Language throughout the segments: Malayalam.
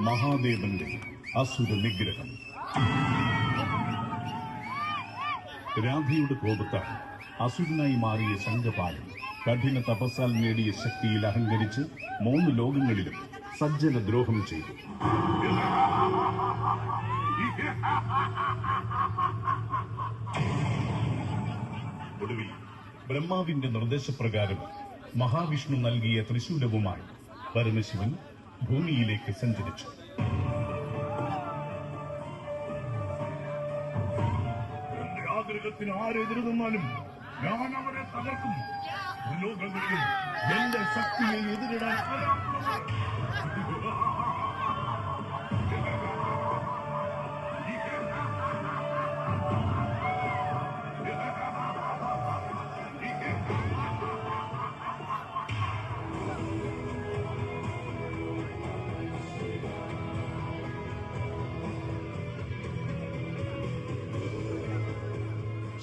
മഹാദേവന്റെ അസുര നിഗ്രഹം. രാധയുടെ കോപത്താൽ അസുരനായി മാറിയ ശങ്കപാലൻ കഠിന തപസ്സാൽ നേടിയ ശക്തിയിൽ അഹങ്കരിച്ച് 3 ലോകങ്ങളിലും സജ്ജന ദ്രോഹം ചെയ്തു. ഒടുവിൽ ബ്രഹ്മാവിന്റെ നിർദ്ദേശപ്രകാരം മഹാവിഷ്ണു നൽകിയ ത്രിശൂലവുമായി പരമശിവൻ ഭൂമിയിലേക്ക് സഞ്ചരിച്ചു. എന്റെ ആഗ്രഹത്തിന് ആരെതിരു നിന്നാലും ഞാൻ അവരെ തകർക്കും. ലോകങ്ങളിലും എന്റെ ശക്തിയെ എതിരിടാൻ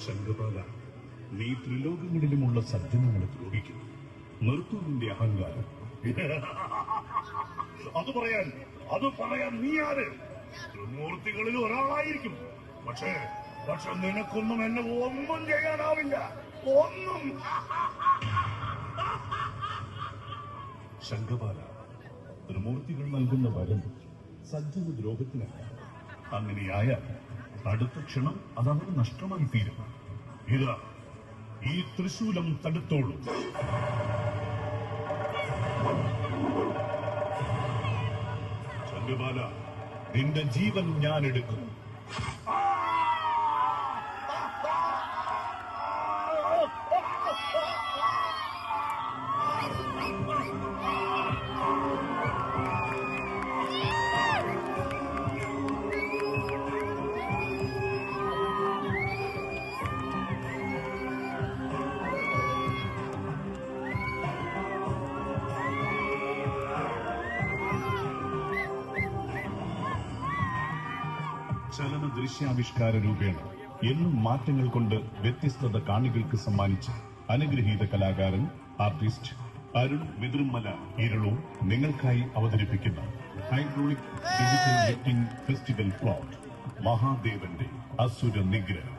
ശങ്കപാല, നീ ത്രിലോകങ്ങളിലുമുള്ള സജ്ജനങ്ങളെ ദ്രോഹിക്കുന്നു. നിർത്തൂ നിന്റെ അഹങ്കാരം. അത് പറയാൻ നീ ആര്? ത്രിമൂർത്തികളിൽ ഒരാളായിരിക്കും. പക്ഷേ നിനക്കൊന്നും എന്നെ ഒന്നും ചെയ്യാനാവില്ല. ഒന്നും. ശങ്കപാല, ത്രിമൂർത്തികൾ നൽകുന്ന വരം സജ്ജന ദ്രോഹത്തിനല്ല. അങ്ങനെയായാൽ അടുത്ത ക്ഷണം അതവന് നഷ്ടമായി തീരും. ഇതാ ഈ ത്രിശൂലം തടുത്തോളൂ. ശങ്കപാല, നിന്റെ ജീവൻ ഞാൻ എടുക്കും. ചലന ദൃശ്യാവിഷ്കാര രൂപേണ എന്നും മാറ്റങ്ങൾ കൊണ്ട് വ്യത്യസ്തത കാണികൾക്ക് സമ്മാനിച്ച് അനുഗ്രഹീത കലാകാരൻ ആർട്ടിസ്റ്റ് അരുൺ വിതൃമല ഇരളൂർ നിങ്ങൾക്കായി അവതരിപ്പിക്കുന്ന hydraulic digital lifting festival plot മഹാദേവന്റെ അസുര നിഗ്രഹം.